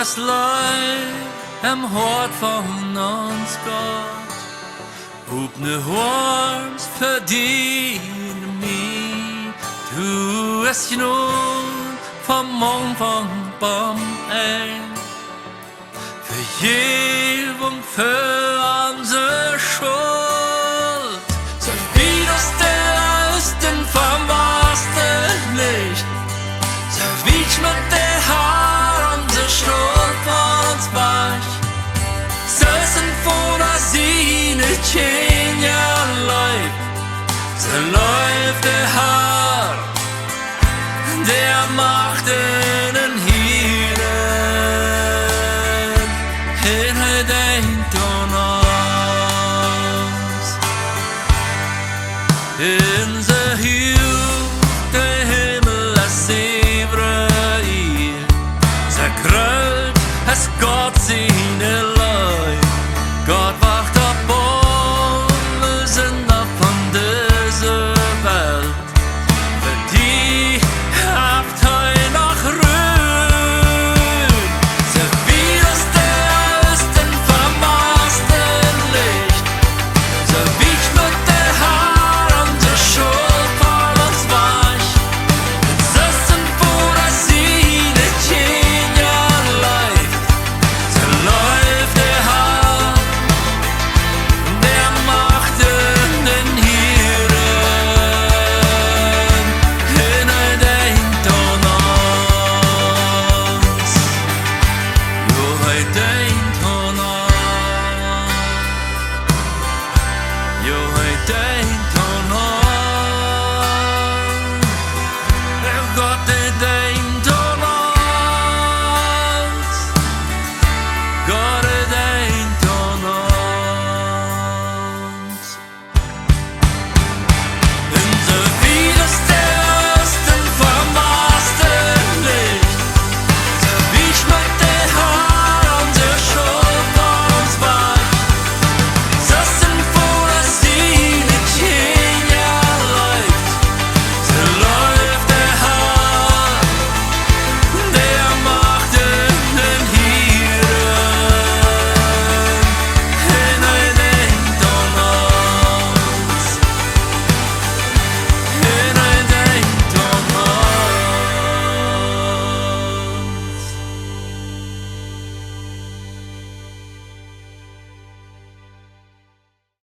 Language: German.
es leid im Hort von uns Gott. Hub ne Horns verdiene mich, du es genug vom Mond von Baum ein. Vergebung für unsere Schuld, so wie das der aus dem verwahrsten Licht, so wie ich mit der Haar unsere Schuld von uns weich, so sind vor der Sine Tjenja läuft, so läuft der Haar, der macht den Hielen, er denkt an uns, in the hill.